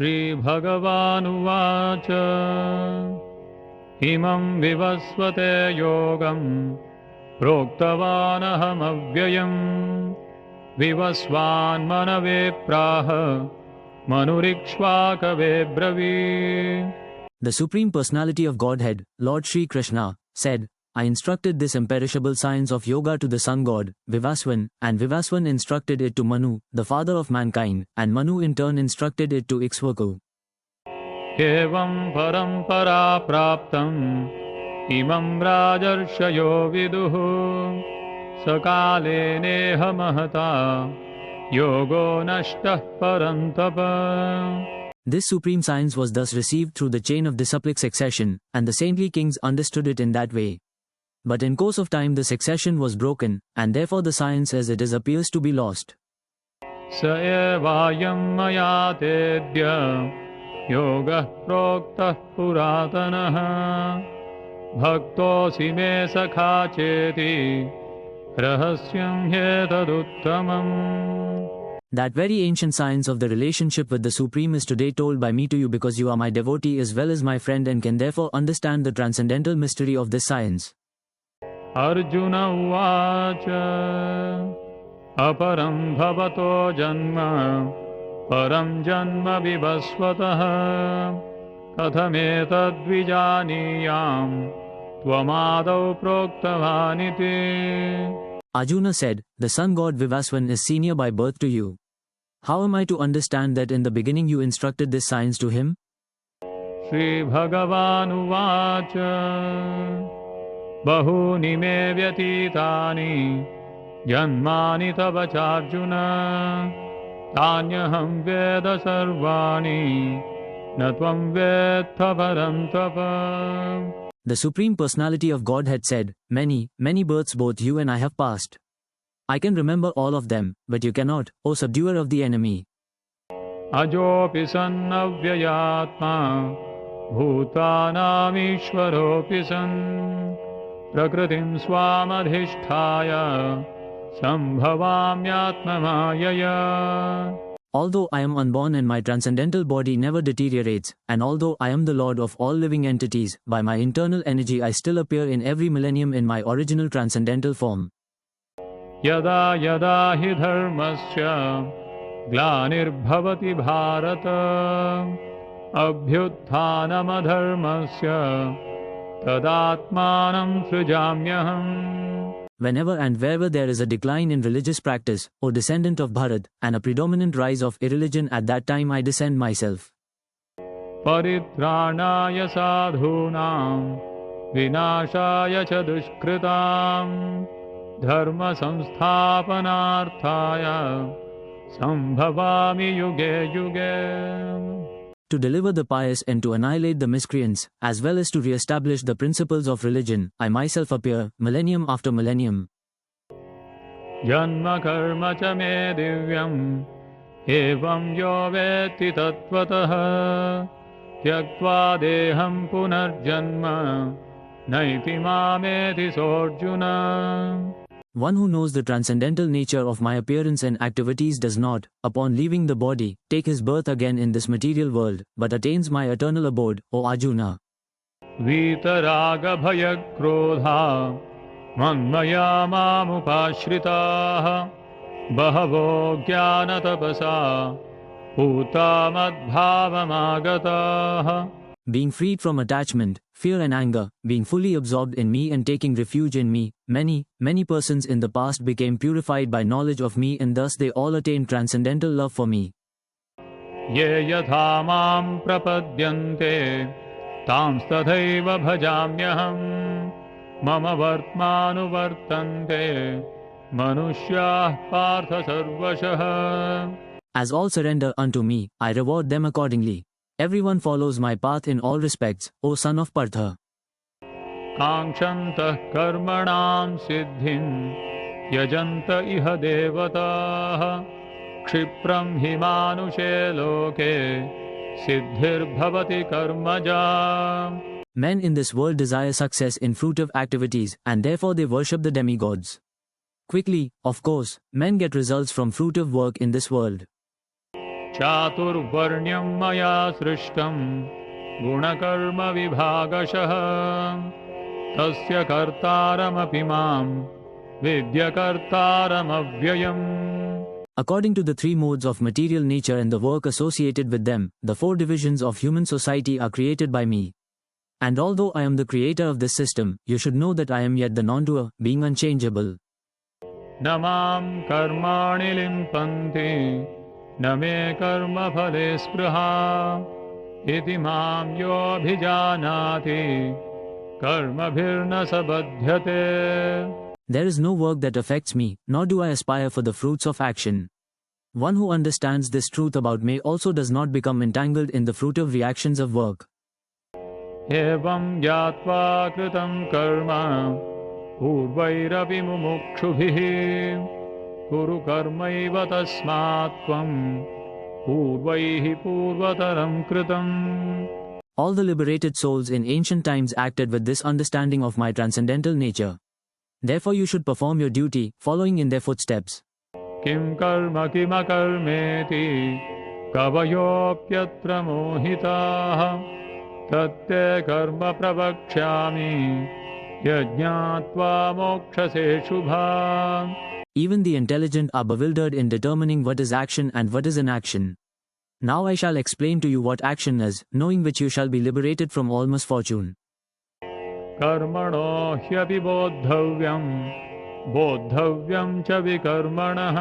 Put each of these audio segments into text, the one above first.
श्रीभगवानुवाच इमं विवस्वते योगं प्रोक्तवानहमव्ययम् विवस्वान्मनवे प्राह मनुरिक्ष्वाकवे ब्रवीत्. The Supreme Personality of Godhead, Lord Shri Krishna, said, I instructed this imperishable science of yoga to the sun god, Vivaswan, and Vivaswan instructed it to Manu, the father of mankind, and Manu in turn instructed it to Ikshvaku. Evam parampara praptam imam rajarshayo viduhu sakale neha mahata yogo nashtah parantapa. This supreme science was thus received through the chain of disciplic succession, and the saintly kings understood it in that way. But in course of time the succession was broken, and therefore the science as it is appears to be lost. Sa evayam maya tedya yoga proktah puratanaha bhaktosi me sakha cheti rahasyam hetaduttamam. That very ancient science of the relationship with the Supreme is today told by me to you because you are my devotee as well as my friend and can therefore understand the transcendental mystery of this science. Arjuna uvacha aparam bhavato janma param janma vivasvatah kathametad vijaniyam tvamadau proktavaniti. Arjuna said, the sun god Vivaswan is senior by birth to you. How am I to understand that in the beginning you instructed this science to him? Shri Bhagavan uvacha bahuni me vyatitani janmani tava charjuna tanyaham veda sarvani natvam vedha parantapa. The Supreme Personality of Godhead said, many, many births both you and I have passed. I can remember all of them, but you cannot, O subduer of the enemy. Ajopi sannavyayatma bhutanam ishvaropi san prakritim swamadhisthaya sambhavamyatmamayaya. Although I am unborn and my transcendental body never deteriorates, and although I am the Lord of all living entities, by my internal energy I still appear in every millennium in my original transcendental form. Yada yada hi dharmasya glanirbhavati bharata abhyutthanam adharmasya tadatmanam srijamyaham. Whenever and wherever there is a decline in religious practice, O descendant of Bharat, and a predominant rise of irreligion, at that time I descend myself. Paritranaya sadhunam vinashaya cha dushkritam dharma samsthapanarthaya sambhavami yuge yuge. To deliver the pious and to annihilate the miscreants, as well as to re-establish the principles of religion, I myself appear, millennium after millennium. Janma karma cha me divyam evam yo veti tattvataha tyaktva deham punarjanma naiti mameti sorjuna. One who knows the transcendental nature of my appearance and activities does not, upon leaving the body, take his birth again in this material world, but attains my eternal abode, O Arjuna. Vitaraga bhaya krodha manmaya mamupashritaha bahavo jnana tapasa bhutamadbhavamagataha. Being freed from attachment, fear and anger, being fully absorbed in me and taking refuge in me, many, many persons in the past became purified by knowledge of me and thus they all attained transcendental love for me. Ye yatha mam prapadyante tams tathaiva bhajamyaham mama vartmanu vartante manushyaah partha sarvashah. As all surrender unto me, I reward them accordingly. Everyone follows my path in all respects, O son of Partha. Kankshantah karmanam siddhim yajanta iha devataha kshipram himanushe loke siddhir bhavati karmaja. Men in this world desire success in fruitive activities, and therefore they worship the demigods. Quickly, of course, men get results from fruitive work in this world. चातुर्वर्ण्यं मया सृष्टं गुणकर्म विभागशः तस्य कर्तारमपि मां विद्यकर्तारमव्ययम्. According to the three modes of material nature and the work associated with them, the four divisions of human society are created by me. And although I am the creator of this system, you should know that I am yet the non-doer, being unchangeable. न मां कर्माणि लिम्पन्ति न मे कर्मफले स्पृहा इति मां योऽभिजानाति कर्मभिर्न स बध्यते. There is no work that affects me, nor do I aspire for the fruits of action. One who understands this truth about me also does not become entangled in the fruitive reactions of work. एवं ज्ञात्वा कृतं कर्म पूर्वैरपि मुमुक्षुभिः कुरु कर्मैव तस्मात् त्वं पूर्वैः पूर्वतरं कृतम्. All the liberated souls in ancient times acted with this understanding of my transcendental nature. Therefore you should perform your duty, following in their footsteps. किं कर्म किमकर्मेति कवयोऽप्यत्र मोहिताः तत्ते कर्म प्रवक्ष्यामि यज्ञात्वा मोक्षसे शुभाम्. Even the intelligent are bewildered in determining what is action and what is inaction. Now I shall explain to you what action is, knowing which you shall be liberated from all misfortune. कर्मणो ह्यपि बोद्धव्यं च विकर्मणः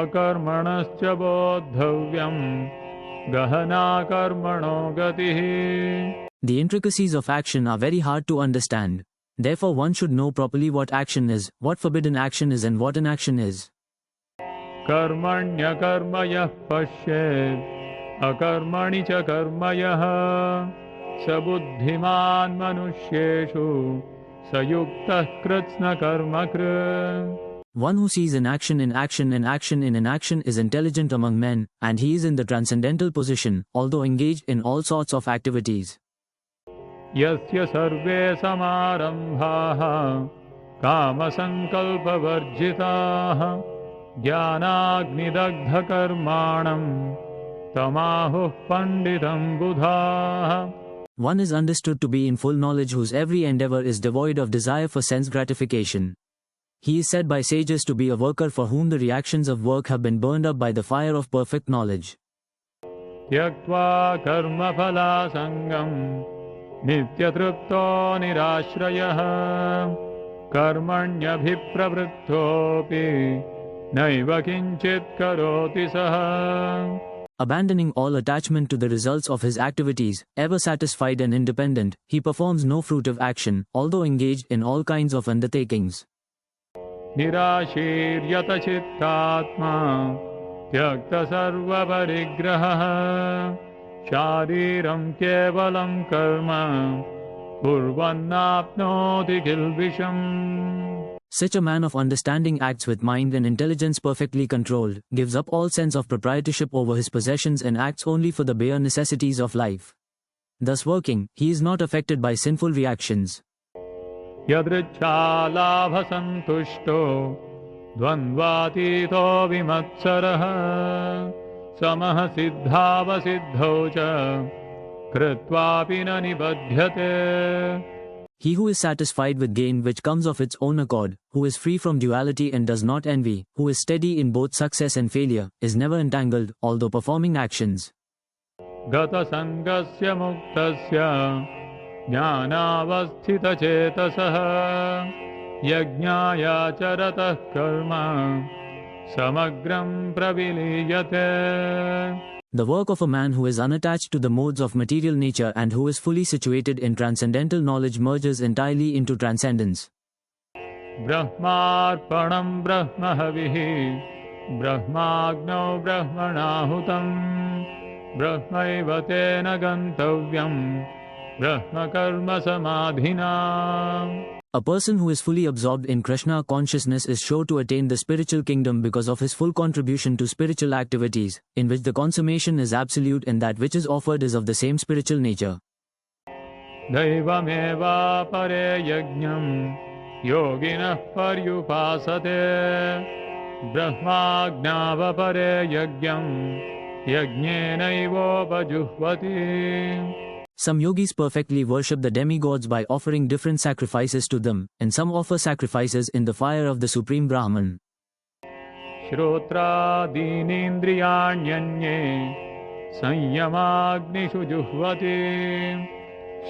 अकर्मणश्च बोद्धव्यं गहना कर्मणो गतिः. The intricacies of action are very hard to understand. Therefore one should know properly what action is, what forbidden action is and what inaction is. कर्मण्यकर्म यः पश्येत् अकर्मणि च कर्म यः स बुद्धिमान् मनुष्येषु स युक्तः कृत्स्न कर्मकृत्. One who sees inaction in action and action in inaction is intelligent among men, and he is in the transcendental position, although engaged in all sorts of activities. यस्य सर्वे समारम्भाः कामसङ्कल्पवर्जिताः ज्ञानाग्निदग्धकर्माणं तमाहुः पण्डितं बुधाः. One is understood to be in full knowledge whose every endeavor is devoid of desire for sense gratification. He is said by sages to be a worker for whom the reactions of work have been burned up by the fire of perfect knowledge. त्यक्त्वा कर्मफलासङ्गं नित्यतृप्तो निराश्रयः कर्मण्यभिप्रवृत्तोऽपि नैव किञ्चित् करोति सः. Abandoning all attachment to the results of his activities, ever satisfied and independent, he performs no fruitive action, although engaged in all kinds of undertakings. निराशीर्यत चित्तात्मा त्यक्त सर्वपरिग्रहः शारीरं केवलं कर्म कुर्वन्नाप्नोति किल्बिषम्. Such a man of understanding acts with mind and intelligence perfectly controlled, gives up all sense of proprietorship over his possessions and acts only for the bare necessities of life. Thus working, he is not affected by sinful reactions. यदृच्छालाभसन्तुष्टो द्वन्द्वातीतो विमत्सरः समः सिद्धावसिद्धौ च कृत्वापि न निबध्यते. He who is satisfied with gain which comes of its own accord, who is free from duality and does not envy, who is steady in both success and failure, is never entangled, although performing actions. गतसङ्गस्य मुक्तस्य ज्ञानावस्थितचेतसः यज्ञायाचरतः कर्म समग्रं प्रविलीयते. The work of a man who is unattached to the modes of material nature and who is fully situated in transcendental knowledge merges entirely into transcendence. ब्रह्मार्पणं ब्रह्महविः ब्रह्माग्नौ ब्रह्मणाहुतं ब्रह्मैव तेन गन्तव्यं ब्रह्मकर्म समाधिना. A person who is fully absorbed in Krishna consciousness is sure to attain the spiritual kingdom because of his full contribution to spiritual activities, in which the consummation is absolute and that which is offered is of the same spiritual nature. दैवमेवापरे यज्ञं योगिनः पर्युपासते ब्रह्माज्ञावपरे यज्ञं यज्ञेनैवोपजुह्वति. Some yogis perfectly worship the demigods by offering different sacrifices to them, and some offer sacrifices in the fire of the Supreme Brahman. श्रोत्रादीनीन्द्रियाण्यन्ये संयमाग्निषु जुह्वति.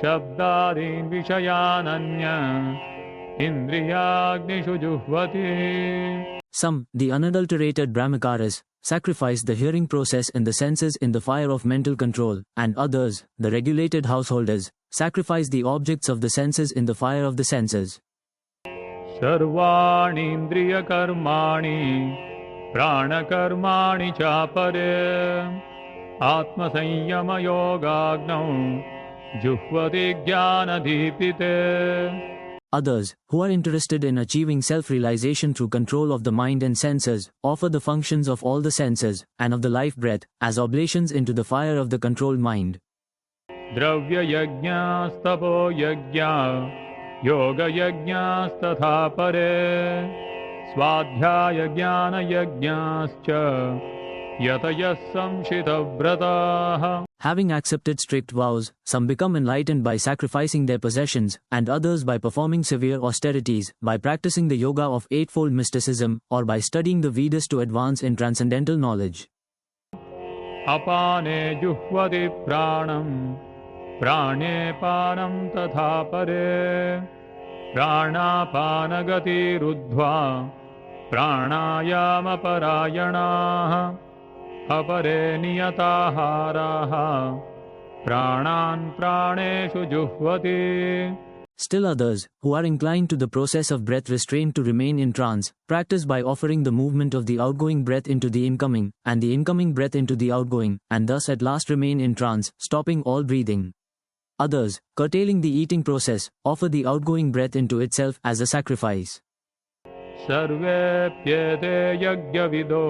शब्दादीन् विषयानन्य इन्द्रियाग्निषु जुह्वति. Some, the unadulterated Brahmacharis, sacrifice the hearing process in the senses in the fire of mental control, and others, the regulated householders, sacrifice the objects of the senses in the fire of the senses. सर्वाणीन्द्रियकर्माणि प्राणकर्माणि चापरे आत्मसंयमयोगाग्नौ जुह्वति ज्ञानदीपिते. Others, who are interested in achieving self-realization through control of the mind and senses, offer the functions of all the senses, and of the life breath, as oblations into the fire of the controlled mind. द्रव्ययज्ञास्तपो यज्ञा योगयज्ञास्तथा परे स्वाध्यायज्ञानयज्ञाश्च यतयः संशितव्रताः. Having accepted strict vows, some become enlightened by sacrificing their possessions, and others by performing severe austerities, by practicing the yoga of eightfold mysticism, or by studying the Vedas to advance in transcendental knowledge. अपाने जुह्वति प्राणं प्राणे पानं तथा परे प्राणापानगतिरुद्ध्वा प्राणायामपरायणाः अपरे नियताहाराः प्राणान् प्राणेषु जुह्वति. Still others, who are inclined to the process of breath restraint to remain in trance, practice by offering the movement of the outgoing breath into the incoming, and the incoming breath into the outgoing, and thus at last remain in trance, stopping all breathing. Others, curtailing the eating process, offer the outgoing breath into itself as a sacrifice. सर्वेप्येते यज्ञविदो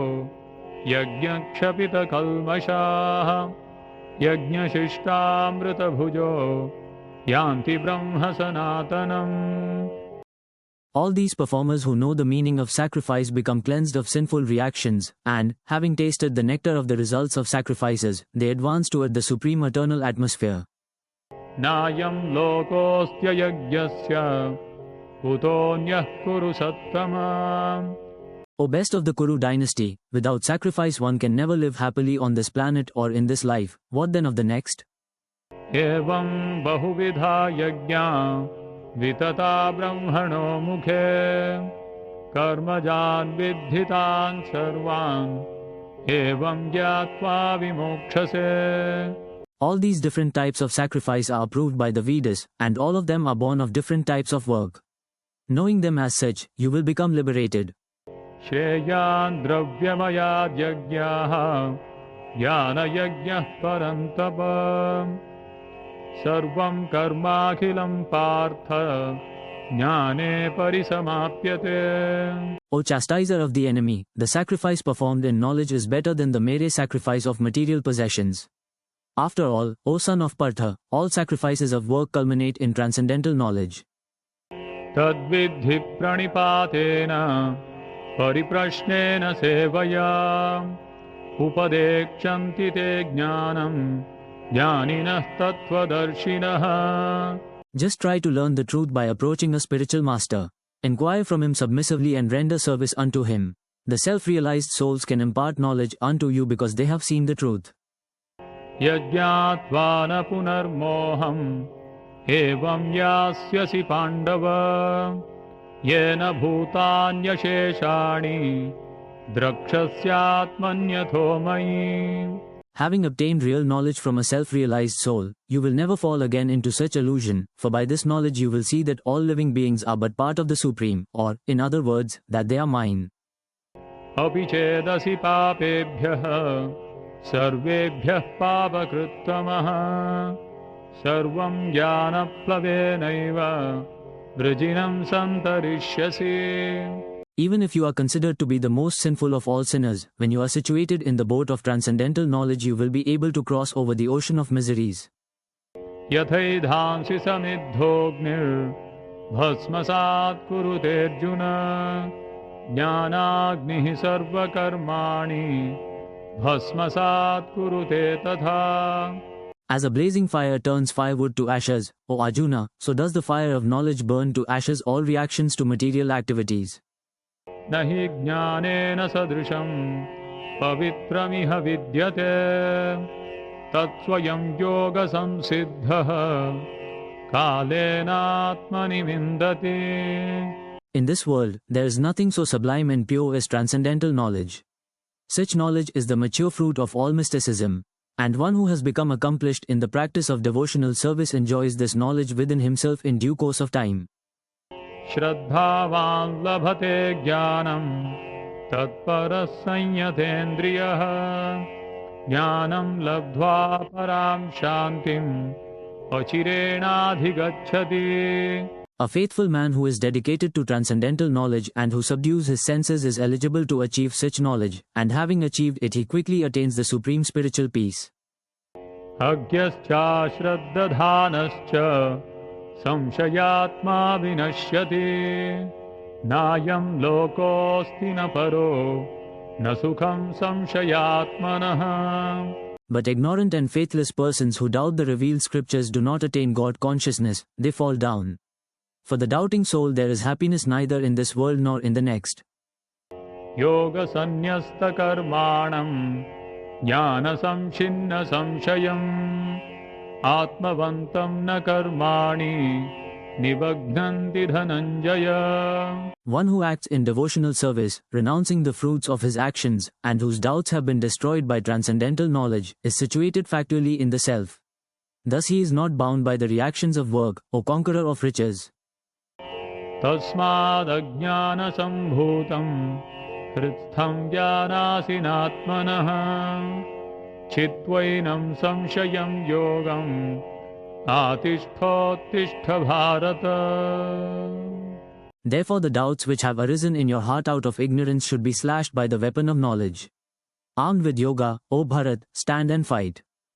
यज्ञक्षपितकल्मषाः यज्ञशिष्टामृतभुजो यान्ति ब्रह्म सनातनम्. All these performers who know the meaning of sacrifice become cleansed of sinful reactions, and, having tasted the nectar of the results of sacrifices, they advance toward the supreme eternal atmosphere. नायं लोकोऽस्त्य यज्ञस्य कुतोऽन्यः कुरु सत्तमा. O best of the Kuru dynasty, without sacrifice one can never live happily on this planet or in this life. What then of the next? एवं बहुविधा यज्ञा वितता ब्रह्मणो मुखे कर्मजान् विद्धितान् सर्वान् एवं ज्ञात्वा विमोक्षसे. All these different types of sacrifice are approved by the Vedas, and all of them are born of different types of work. Knowing them as such, you will become liberated. श्रेयान् द्रव्यमयाद् यज्ञाः ज्ञानयज्ञः परन्तप सर्वं कर्माखिलं पार्थ ज्ञाने परिसमाप्यते. O chastiser of the enemy, the sacrifice performed in knowledge is better than the mere sacrifice of material possessions. After all, O son of Partha, all sacrifices of work culminate in transcendental knowledge. तद्विद्धि प्रणिपातेन परिप्रश्नेन सेवया उपदेक्षन्ति ते ज्ञानं ज्ञानिनः तत्त्वदर्शिनः. Just try to learn the truth by approaching a spiritual master. Inquire from him submissively and render service unto him. The self-realized souls can impart knowledge unto you because they have seen the truth. यज्ञात्वा न पुनर्मोहम् एवं यास्यसि पाण्डव येन भूतान्यशेषाणि द्रक्ष्यस्यात्मन्यथो मयि. Having obtained real knowledge from a self-realized soul, you will never fall again into such illusion, for by this knowledge you will see that all living beings are but part of the Supreme, or, in other words, that they are mine. अपि चेदसि पापेभ्यः सर्वेभ्यः पापकृत्तमः सर्वं ज्ञानप्लवेनैव वृजिनं सन्तरिष्यसि. Even if you are considered to be the most sinful of all sinners, when you are situated in the boat of transcendental knowledge you will be able to cross over the ocean of miseries. यथैधांसि समिद्धोऽग्निर्भस्मसात् कुरुतेऽर्जुन ज्ञानाग्निः सर्वकर्माणि भस्मसात् कुरुते तथा. As a blazing fire turns firewood to ashes, O Arjuna, so does the fire of knowledge burn to ashes all reactions to material activities. न हि ज्ञानेन सदृशं पवित्रमिह विद्यते तत्स्वयं योगसंसिद्धः कालेनात्मनि विन्दति. In this world, there is nothing so sublime and pure as transcendental knowledge. Such knowledge is the mature fruit of all mysticism, and one who has become accomplished in the practice of devotional service enjoys this knowledge within himself in due course of time. श्रद्धावान् लभते ज्ञानं तत्परः संयतेन्द्रियः ज्ञानं लब्ध्वा परां शान्तिम् अचिरेणाधिगच्छति. A faithful man who is dedicated to transcendental knowledge and who subdues his senses is eligible to achieve such knowledge, and having achieved it he quickly attains the supreme spiritual peace. अज्ञश्च श्रद्दधानश्च संशयात्मा विनश्यति नायं लोकोऽस्ति न परो न सुखं संशयात्मनः. But ignorant and faithless persons who doubt the revealed scriptures do not attain God consciousness, they fall down. For the doubting soul there is happiness neither in this world nor in the next. Yoga sannyasta karmanam jnana samchinna samshayam atmavantam na karmani nibagnanti dhananjaya. One who acts in devotional service, renouncing the fruits of his actions, and whose doubts have been destroyed by transcendental knowledge, is situated factually in the self. Thus he is not bound by the reactions of work, O conqueror of riches. तस्माद् अज्ञानसम्भूतं हृत्स्थं ज्ञानासिनात्मनः चित्वैनं संशयं योगम् आतिष्ठोत्तिष्ठ Bharata. Therefore the doubts which have arisen in your heart out of ignorance should be slashed by the weapon of knowledge. Armed with yoga, O Bharat, stand and fight.